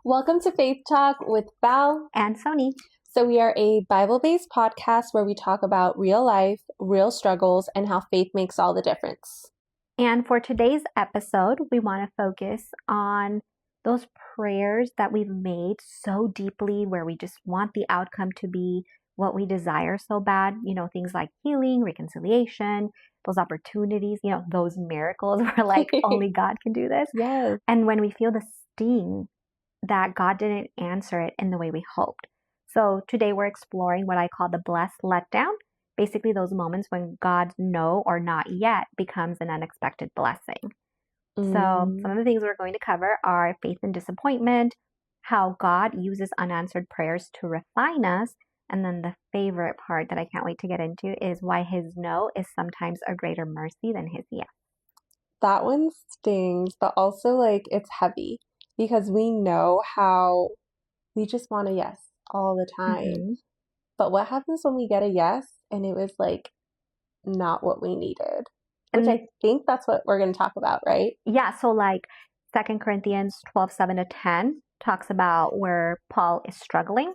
Welcome to Faith Talk with Val and Sony. So we are a Bible-based podcast where we talk about real life, real struggles, and how faith makes all the difference. And for today's episode, we want to focus on those prayers that we've made so deeply where we just want the outcome to be what we desire so bad. Things like healing, reconciliation, those opportunities, those miracles where like only God can do this. Yes. And when we feel the sting that God didn't answer it in the way we hoped. So today we're exploring what I call the blessed letdown. Basically those moments when God's no or not yet becomes an unexpected blessing. So some of the things we're going to cover are faith and disappointment, how God uses unanswered prayers to refine us, and then the favorite part that I can't wait to get into is why his no is sometimes a greater mercy than his yes. That one stings, but also it's heavy because we know how we just want a yes all the time. Mm-hmm. But what happens when we get a yes and it was not what we needed? Which I think that's what we're going to talk about, right? Yeah. So 2 Corinthians 12:7-10 talks about where Paul is struggling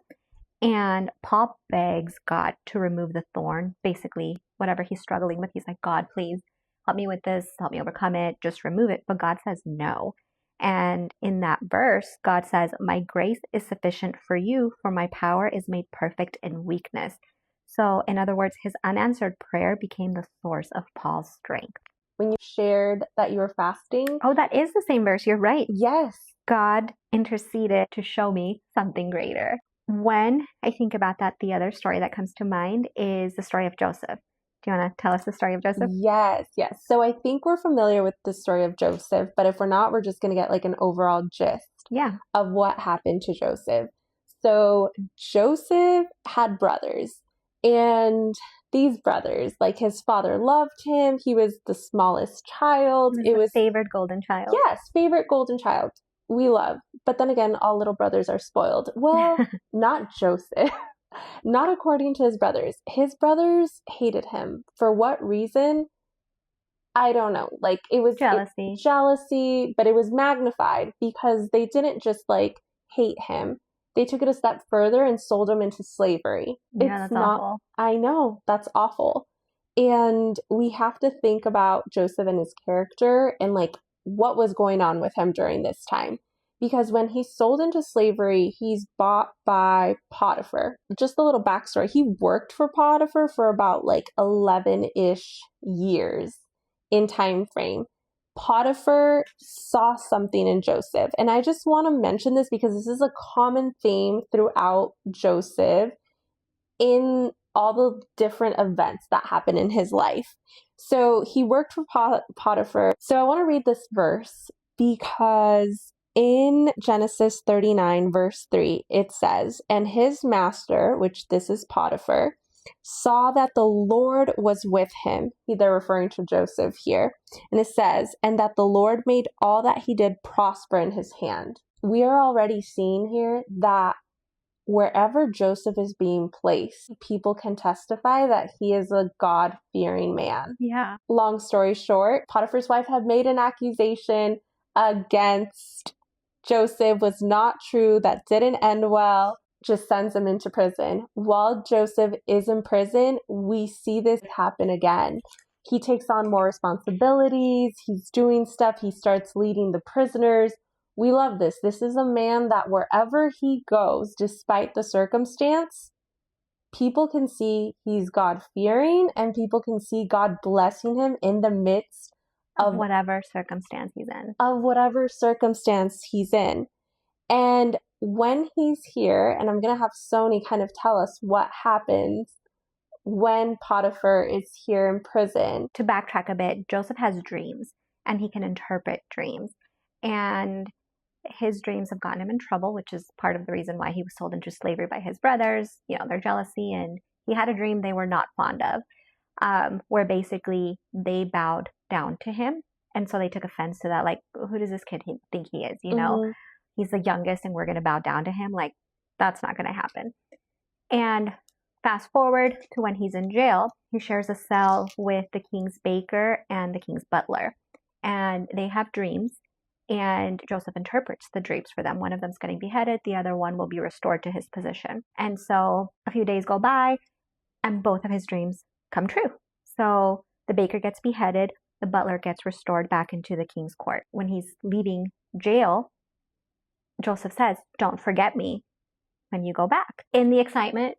and Paul begs God to remove the thorn. Basically, whatever he's struggling with, he's like, God, please help me with this. Help me overcome it. Just remove it. But God says no. And in that verse, God says, my grace is sufficient for you, for my power is made perfect in weakness. So in other words, his unanswered prayer became the source of Paul's strength. When you shared that you were fasting. Oh, that is the same verse. You're right. Yes. God interceded to show me something greater. When I think about that, the other story that comes to mind is the story of Joseph. Do you want to tell us the story of Joseph? Yes. So I think we're familiar with the story of Joseph, but if we're not, we're just going to get an overall gist of what happened to Joseph. So Joseph had brothers, and these brothers, his father loved him. He was the smallest child. It was favored golden child. Yes, favorite golden child. We love. But then again, all little brothers are spoiled. Well, not Joseph. Not according to his brothers. His brothers hated him. For what reason? I don't know. It was jealousy, but it was magnified because they didn't just hate him. They took it a step further and sold him into slavery. Yeah, that's awful. I know, that's awful. And we have to think about Joseph and his character and what was going on with him during this time. Because when he's sold into slavery, he's bought by Potiphar. Just a little backstory. He worked for Potiphar for about 11-ish years in time frame. Potiphar saw something in Joseph. And I just want to mention this because this is a common theme throughout Joseph in all the different events that happen in his life. So he worked for Potiphar. So I want to read this verse because in Genesis 39, verse 3, it says, and his master, which this is Potiphar, saw that the Lord was with him. They're referring to Joseph here. And it says, and that the Lord made all that he did prosper in his hand. We are already seeing here that wherever Joseph is being placed, people can testify that he is a God-fearing man. Yeah. Long story short, Potiphar's wife had made an accusation against Joseph, was not true, that didn't end well, just sends him into prison. While Joseph is in prison, we see this happen again. He takes on more responsibilities, he's doing stuff, he starts leading the prisoners. We love this. This is a man that wherever he goes, despite the circumstance, people can see he's God-fearing and people can see God blessing him in the midst of whatever circumstance he's in. And when he's here, and I'm going to have Sony kind of tell us what happens when Potiphar is here in prison. To backtrack a bit, Joseph has dreams and he can interpret dreams. And his dreams have gotten him in trouble, which is part of the reason why he was sold into slavery by his brothers, their jealousy. And he had a dream they were not fond of, where basically they bowed down to him. And so they took offense to that. Who does this kid think he is? Mm-hmm. He's the youngest and we're going to bow down to him. That's not going to happen. And fast forward to when he's in jail, he shares a cell with the king's baker and the king's butler. And they have dreams. and Joseph interprets the dreams for them. One of them's getting beheaded, the other one will be restored to his position. And so a few days go by, and both of his dreams come true. So the baker gets beheaded, the butler gets restored back into the king's court. When he's leaving jail, Joseph says, "Don't forget me when you go back." In the excitement,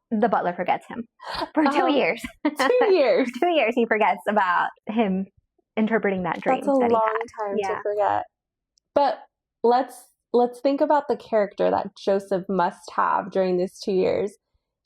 the butler forgets him for 2 years. 2 years. 2 years he forgets about him interpreting that dream. That's a long time to forget. But let's think about the character that Joseph must have during these 2 years.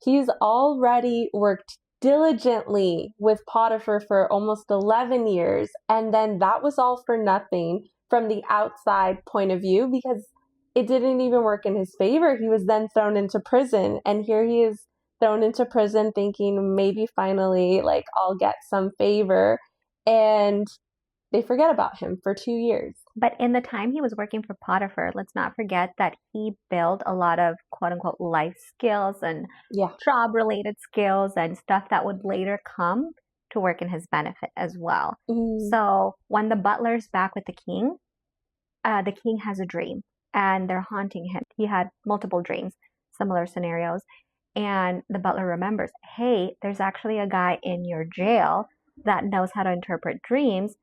He's already worked diligently with Potiphar for almost 11 years, and then that was all for nothing from the outside point of view because it didn't even work in his favor. He was then thrown into prison, and here he is thrown into prison thinking maybe finally like I'll get some favor, and they forget about him for 2 years. But in the time he was working for Potiphar, let's not forget that he built a lot of quote unquote life skills and job related skills and stuff that would later come to work in his benefit as well. So when the butler's back with the king has a dream and they're haunting him. He had multiple dreams, similar scenarios. And the butler remembers, hey, there's actually a guy in your jail that knows how to interpret dreams,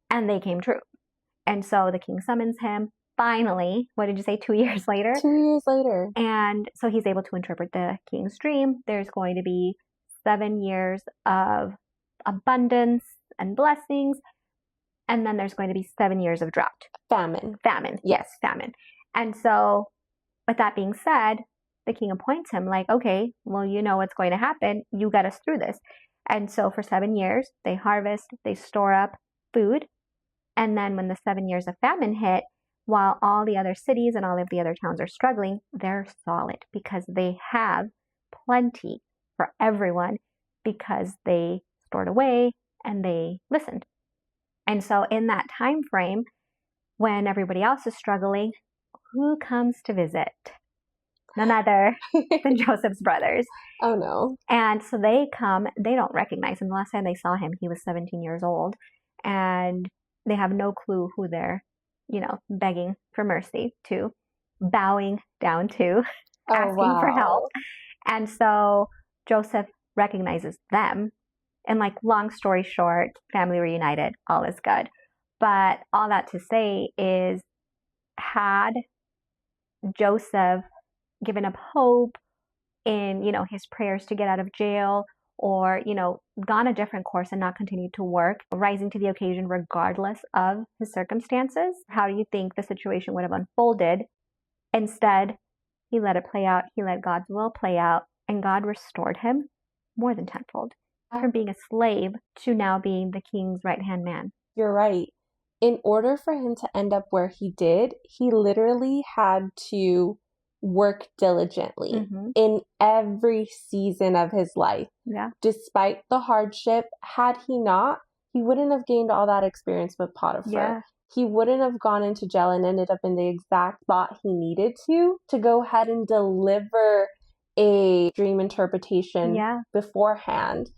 and they came true. And so the king summons him. Finally, what did you say, 2 years later? 2 years later. And so he's able to interpret the king's dream. There's going to be 7 years of abundance and blessings. And then there's going to be 7 years of drought. Famine. Yes, famine. And so with that being said, the king appoints him like, okay, well, you know what's going to happen. You get us through this. And so for 7 years, they harvest, they store up food. And then when the 7 years of famine hit, while all the other cities and all of the other towns are struggling, they're solid because they have plenty for everyone because they stored away and they listened. And so in that time frame, when everybody else is struggling, who comes to visit? None other than Joseph's brothers. Oh no. And so they come, they don't recognize him. The last time they saw him, he was 17 years old. And they have no clue who they're, begging for mercy to, bowing down to, asking for help. And so Joseph recognizes them. And long story short, family reunited, all is good. But all that to say is, had Joseph given up hope in, his prayers to get out of jail, or, gone a different course and not continued to work, rising to the occasion regardless of his circumstances, how do you think the situation would have unfolded? Instead, he let it play out. He let God's will play out, and God restored him more than tenfold from being a slave to now being the king's right-hand man. You're right. In order for him to end up where he did, he literally had to work diligently in every season of his life. Yeah. Despite the hardship, had he not, he wouldn't have gained all that experience with Potiphar. Yeah. He wouldn't have gone into jail and ended up in the exact spot he needed to go ahead and deliver a dream interpretation beforehand.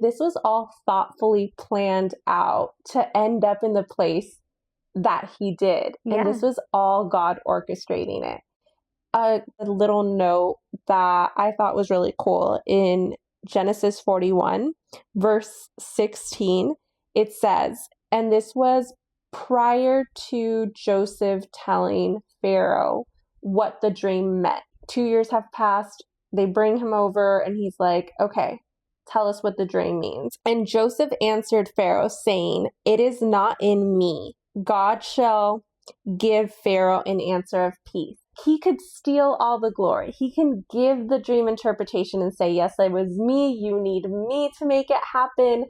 This was all thoughtfully planned out to end up in the place that he did. Yeah. And this was all God orchestrating it. A little note that I thought was really cool in Genesis 41, verse 16, it says, and this was prior to Joseph telling Pharaoh what the dream meant. 2 years have passed. They bring him over and he's like, okay, tell us what the dream means. And Joseph answered Pharaoh, saying, it is not in me. God shall give Pharaoh an answer of peace. He could steal all the glory. He can give the dream interpretation and say, yes, it was me. You need me to make it happen.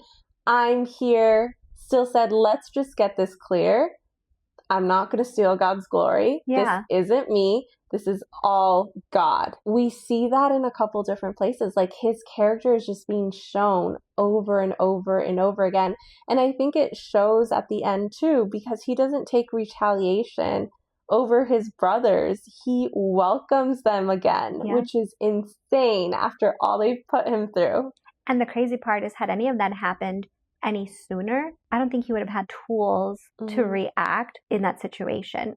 I'm here. Still said, let's just get this clear. I'm not going to steal God's glory. Yeah. This isn't me. This is all God. We see that in a couple different places. His character is just being shown over and over and over again. And I think it shows at the end too, because he doesn't take retaliation over his brothers. He welcomes them again, which is insane after all they've put him through. And the crazy part is, had any of that happened any sooner, I don't think he would have had tools to react in that situation.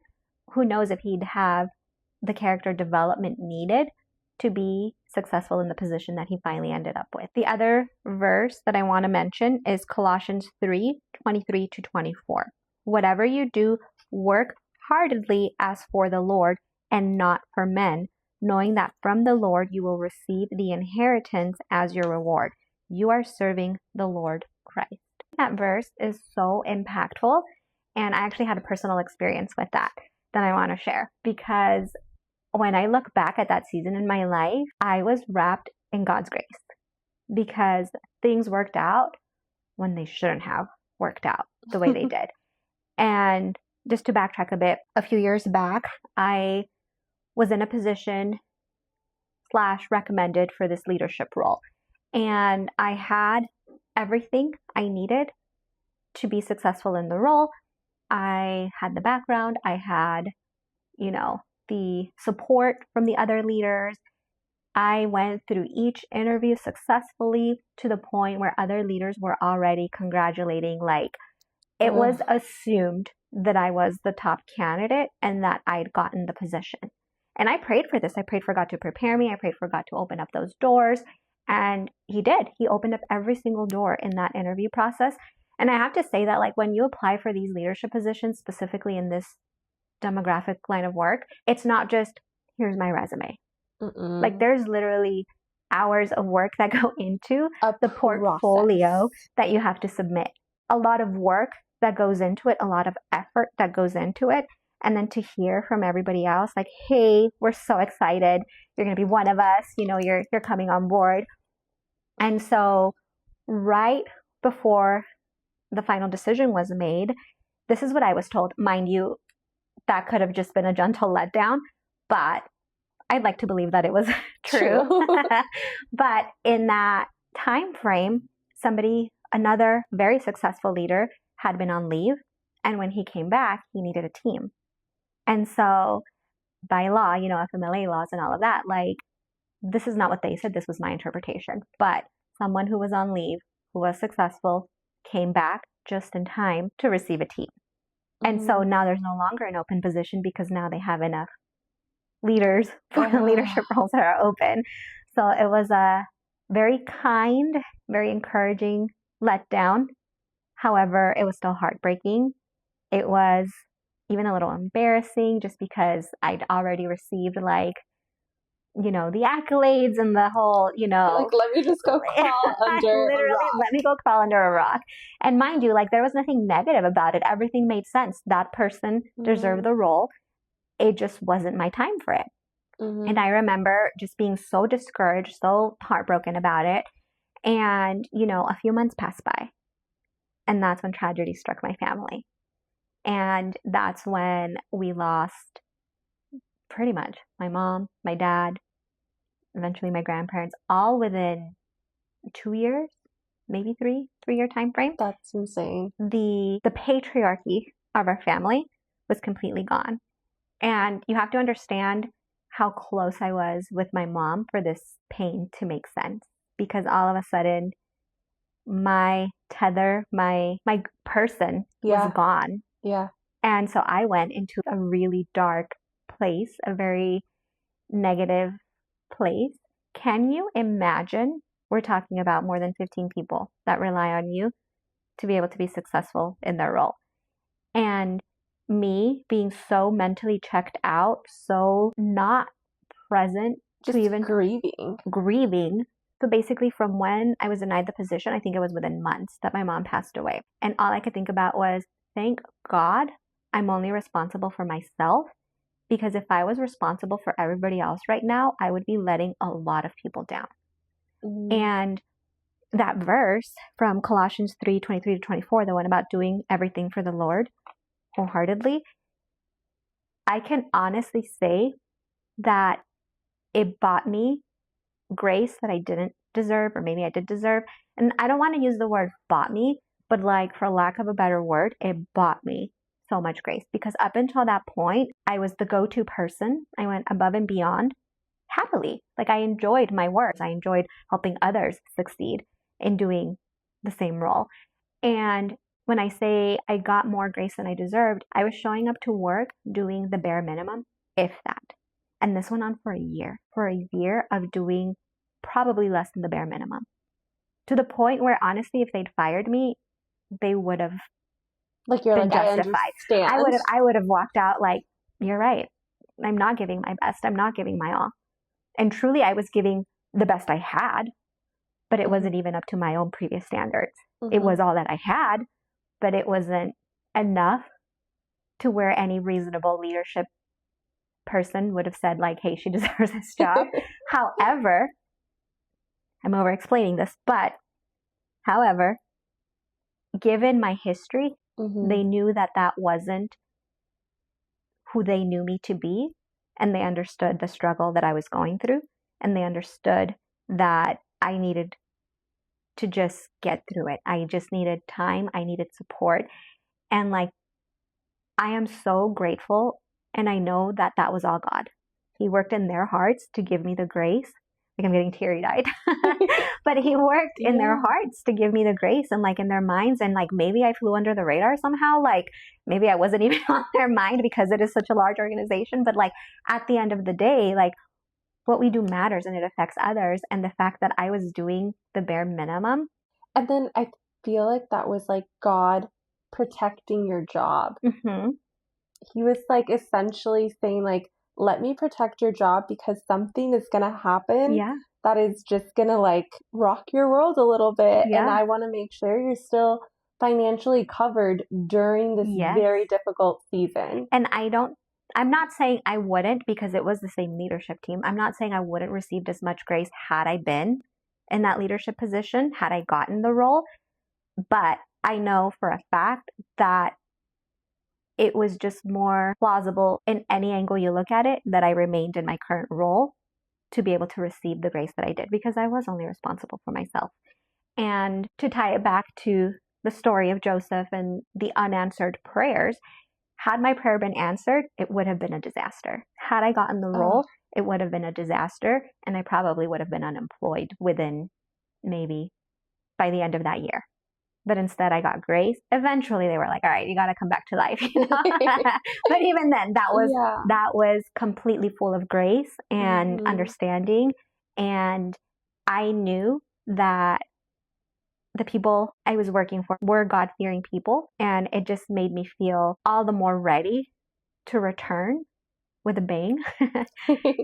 Who knows if he'd have the character development needed to be successful in the position that he finally ended up with. The other verse that I want to mention is Colossians 3:23-24. Whatever you do, work heartedly as for the Lord and not for men, knowing that from the Lord you will receive the inheritance as your reward. You are serving the Lord Christ. That verse is so impactful, and I actually had a personal experience with that I want to share, because when I look back at that season in my life, I was wrapped in God's grace because things worked out when they shouldn't have worked out the way they did. And just to backtrack a bit, a few years back, I was in a position / recommended for this leadership role. And I had everything I needed to be successful in the role. I had the background, I had, the support from the other leaders. I went through each interview successfully to the point where other leaders were already congratulating. Like, it was assumed that I was the top candidate and that I'd gotten the position. And I prayed for this. I prayed for God to prepare me. I prayed for God to open up those doors. And he did. He opened up every single door in that interview process. And I have to say that, like, when you apply for these leadership positions, specifically in this demographic line of work, it's not just, here's my resume. Like, there's literally hours of work that go into the portfolio that you have to submit. A lot of work that goes into it, a lot of effort that goes into it. And then to hear from everybody else, like, hey, we're so excited. You're going to be one of us. You're coming on board. And so right before the final decision was made, this is what I was told. Mind you, that could have just been a gentle letdown, but I'd like to believe that it was true. But in that time frame, another very successful leader had been on leave. And when he came back, he needed a team. And so by law, FMLA laws and all of that, like, this is not what they said. This was my interpretation. But someone who was on leave, who was successful, came back just in time to receive a team. And so now there's no longer an open position because now they have enough leaders for the leadership roles that are open. So it was a very kind, very encouraging letdown. However, it was still heartbreaking. It was even a little embarrassing just because I'd already received, like, the accolades and the whole, like, let me just go crawl under a rock. Let me go crawl under a rock. And mind you, like, there was nothing negative about it. Everything made sense. That person deserved the role. It just wasn't my time for it. And I remember just being so discouraged, so heartbroken about it. And, a few months passed by. And that's when tragedy struck my family. And that's when we lost pretty much my mom, my dad, eventually my grandparents, all within 2 years, maybe 3-year time frame. That's insane. The patriarchy of our family was completely gone. And you have to understand how close I was with my mom for this pain to make sense. Because all of a sudden, my tether, my person was gone. Yeah. And so I went into a really dark place, a very negative place. Can you imagine? We're talking about more than 15 people that rely on you to be able to be successful in their role. And me being so mentally checked out, so not present, just to even grieving. So basically, from when I was denied the position, I think it was within months that my mom passed away. And all I could think about was, thank God I'm only responsible for myself. Because if I was responsible for everybody else right now, I would be letting a lot of people down. And that verse from Colossians 3:23-24, the one about doing everything for the Lord wholeheartedly, I can honestly say that it bought me grace that I didn't deserve, or maybe I did deserve. And I don't want to use the word bought me, but, like, for lack of a better word, it bought me so much grace, because up until that point, I was the go-to person. I went above and beyond happily. Like, I enjoyed my work. I enjoyed helping others succeed in doing the same role. And when I say I got more grace than I deserved, I was showing up to work doing the bare minimum, if that. And this went on for a year of doing probably less than the bare minimum. To the point where, honestly, if they'd fired me, they would have Like, you're been like, I justified. understand. I would have walked out like, you're right. I'm not giving my best. I'm not giving my all. And truly, I was giving the best I had, but it wasn't even up to my own previous standards. It was all that I had, but it wasn't enough to where any reasonable leadership person would have said, like, hey, she deserves this job. However, I'm over explaining this, but however, given my history, they knew that that wasn't who they knew me to be, and they understood the struggle that I was going through, and they understood that I needed to just get through it. I just needed time. I needed support. And like, I am so grateful, and I know that that was all God. He worked in their hearts to give me the grace. Like, I'm getting teary-eyed. But he worked in their hearts to give me the grace, and like in their minds, and like maybe I flew under the radar somehow. Like maybe I wasn't even on their mind because it is such a large organization. But like at the end of the day, like what we do matters, and it affects others. And the fact that I was doing the bare minimum. And then I feel like that was like God protecting your job. He was like essentially saying, like, let me protect your job because something is going to happen that is just going to like rock your world a little bit. And I want to make sure you're still financially covered during this very difficult season. And I'm not saying I wouldn't, because it was the same leadership team. I'm not saying I wouldn't receive as much grace had I been in that leadership position, had I gotten the role. But I know for a fact that it was just more plausible in any angle you look at it that I remained in my current role to be able to receive the grace that I did, because I was only responsible for myself. And to tie it back to the story of Joseph and the unanswered prayers, had my prayer been answered, it would have been a disaster. Had I gotten the role, it would have been a disaster, and I probably would have been unemployed within maybe by the end of that year. But instead I got grace. Eventually they were like, all right, you got to come back to life. You know? But even then, that was completely full of grace and understanding. And I knew that the people I was working for were God-fearing people. And it just made me feel all the more ready to return with a bang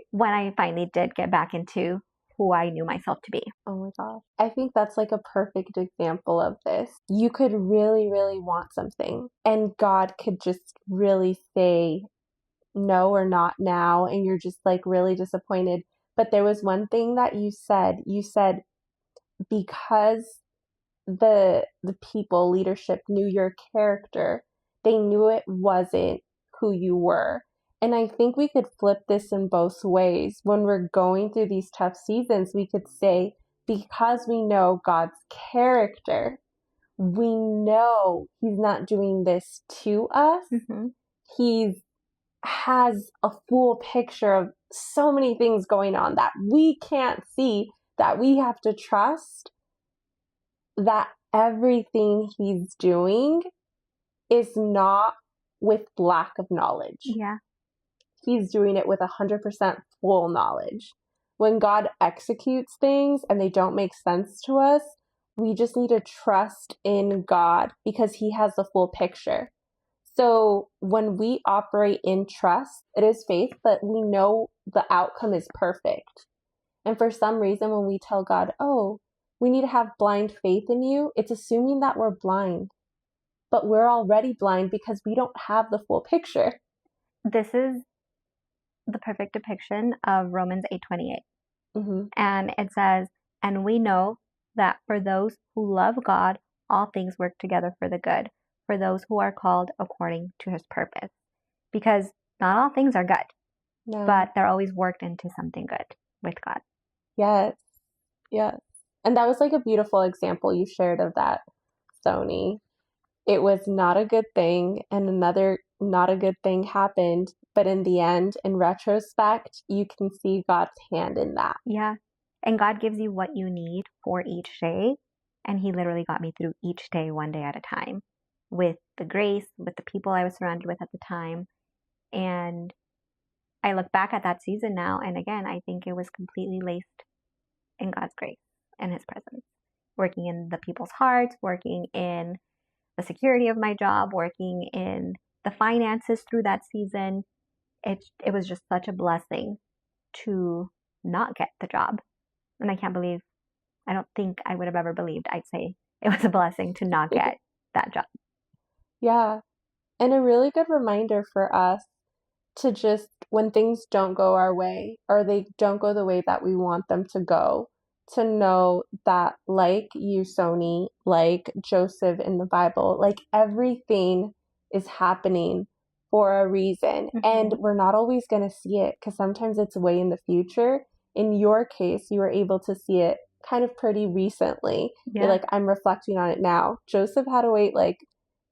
when I finally did get back into who I knew myself to be. Oh my gosh. I think that's like a perfect example of this. You could really, really want something, and God could just really say no or not now, and you're just like really disappointed. But there was one thing that you said. You said, because the people, leadership, knew your character, they knew it wasn't who you were. And I think we could flip this in both ways. When we're going through these tough seasons, we could say, because we know God's character, we know He's not doing this to us. He has a full picture of so many things going on that we can't see, that we have to trust that everything He's doing is not with lack of knowledge. He's doing it with 100% full knowledge. When God executes things and they don't make sense to us, we just need to trust in God because He has the full picture. So when we operate in trust, it is faith, but we know the outcome is perfect. And for some reason, when we tell God, oh, we need to have blind faith in you, it's assuming that we're blind. But we're already blind because we don't have the full picture. This is the perfect depiction of Romans 8:28. And it says, and we know that for those who love God, all things work together for the good, for those who are called according to His purpose. Because not all things are good, but they're always worked into something good with God. Yes. And that was like a beautiful example you shared of that, Sony. It was not a good thing, and another not a good thing happened. But in the end, in retrospect, you can see God's hand in that. And God gives you what you need for each day. And he literally got me through each day, one day at a time, with the grace, with the people I was surrounded with at the time. And I look back at that season now, and again, I think it was completely laced in God's grace and his presence, working in the people's hearts, working in the security of my job, working in the finances through that season. It was just such a blessing to not get the job. And I don't think I would have ever believed I'd say it was a blessing to not get that job. Yeah. And a really good reminder for us to just, when things don't go our way or they don't go the way that we want them to go, to know that like you, Sony, like Joseph in the Bible, like everything is happening for a reason. And we're not always going to see it because sometimes it's way in the future. In your case, you were able to see it kind of pretty recently. Yeah. You're like, I'm reflecting on it now. Joseph had to wait like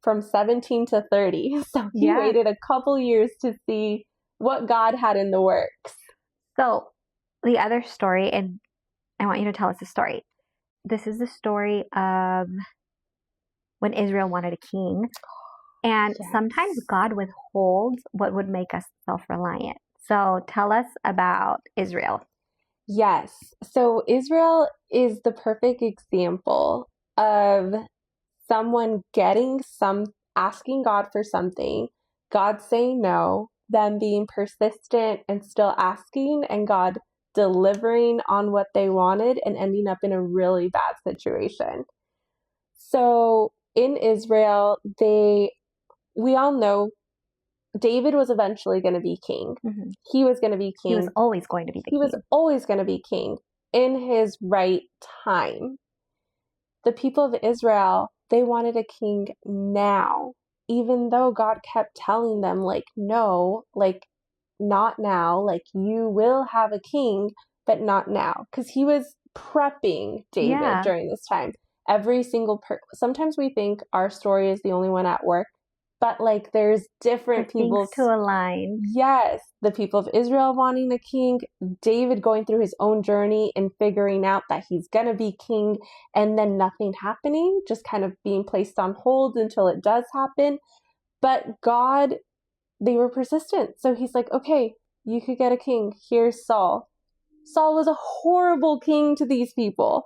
from 17 to 30. So he waited a couple years to see what God had in the works. So the other story, and I want you to tell us the story. This is the story of when Israel wanted a king. And sometimes God withholds what would make us self-reliant. So tell us about Israel. Yes. So Israel is the perfect example of someone asking God for something, God saying no, them being persistent and still asking, and God delivering on what they wanted and ending up in a really bad situation. So in Israel, we all know David was eventually going to be king. He was going to be king. He was always going to be the king. He was always going to be king in his right time. The people of Israel, they wanted a king now, even though God kept telling them, like, no, like, not now, like, you will have a king, but not now. Because he was prepping David during this time. Every single sometimes we think our story is the only one at work, but like there's different people to align. Yes, the people of Israel wanting a king, David going through his own journey and figuring out that he's going to be king, and then nothing happening, just kind of being placed on hold until it does happen. But God, they were persistent. So he's like, okay, you could get a king. Here's Saul. Saul was a horrible king to these people.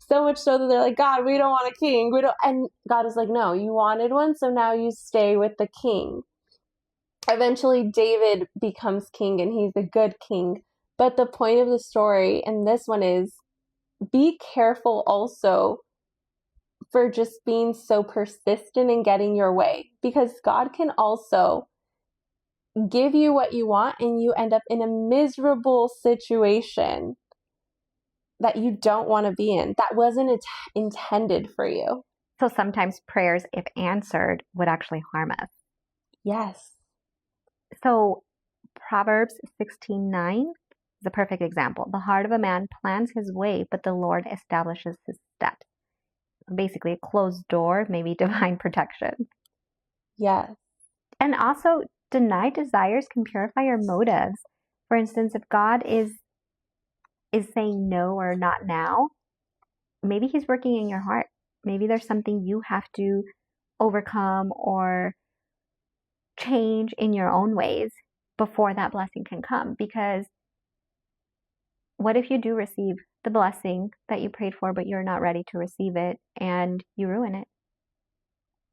So much so that they're like, God, we don't want a king. And God is like, no, you wanted one, so now you stay with the king. Eventually, David becomes king, and he's a good king. But the point of the story, and this one is, be careful also for just being so persistent in getting your way. Because God can also give you what you want, and you end up in a miserable situation that you don't want to be in, that wasn't intended for you. So sometimes prayers, if answered, would actually harm us. Yes. So Proverbs 16:9 is a perfect example. The heart of a man plans his way, but the Lord establishes his steps. Basically, a closed door, maybe divine protection. Yes. And also, denied desires can purify your motives. For instance, if God is saying no or not now, maybe he's working in your heart. Maybe there's something you have to overcome or change in your own ways before that blessing can come. Because what if you do receive the blessing that you prayed for, but you're not ready to receive it and you ruin it?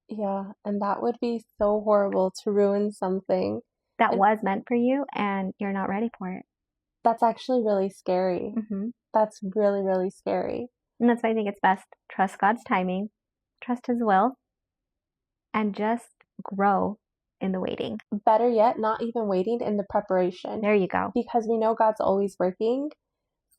Yeah, and that would be so horrible, to ruin something that was meant for you and you're not ready for it. That's actually really scary. That's really, really scary. And that's why I think it's best. Trust God's timing, trust his will, and just grow in the waiting. Better yet, not even waiting, in the preparation. There you go. Because we know God's always working.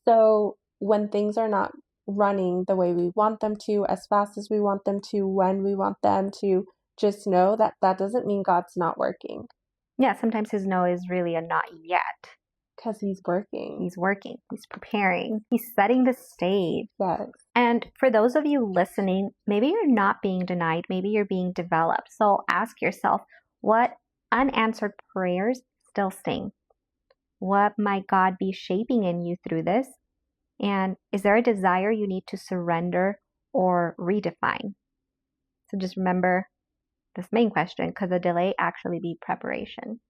So when things are not running the way we want them to, as fast as we want them to, when we want them to, just know that that doesn't mean God's not working. Yeah, sometimes his no is really a not yet. Because he's working. He's working. He's preparing. He's setting the stage. Yes. And for those of you listening, maybe you're not being denied. Maybe you're being developed. So ask yourself, what unanswered prayers still sting? What might God be shaping in you through this? And is there a desire you need to surrender or redefine? So just remember this main question, could the delay actually be preparation?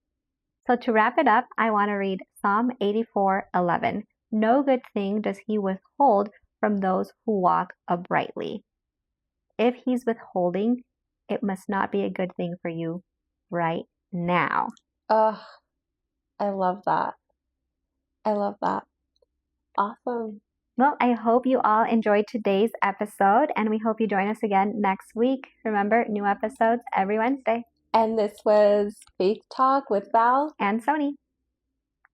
So to wrap it up, I want to read Psalm 84:11. No good thing does he withhold from those who walk uprightly. If he's withholding, it must not be a good thing for you right now. I love that. I love that. Awesome. Well, I hope you all enjoyed today's episode, and we hope you join us again next week. Remember, new episodes every Wednesday. And this was Faith Talk with Val and Sony.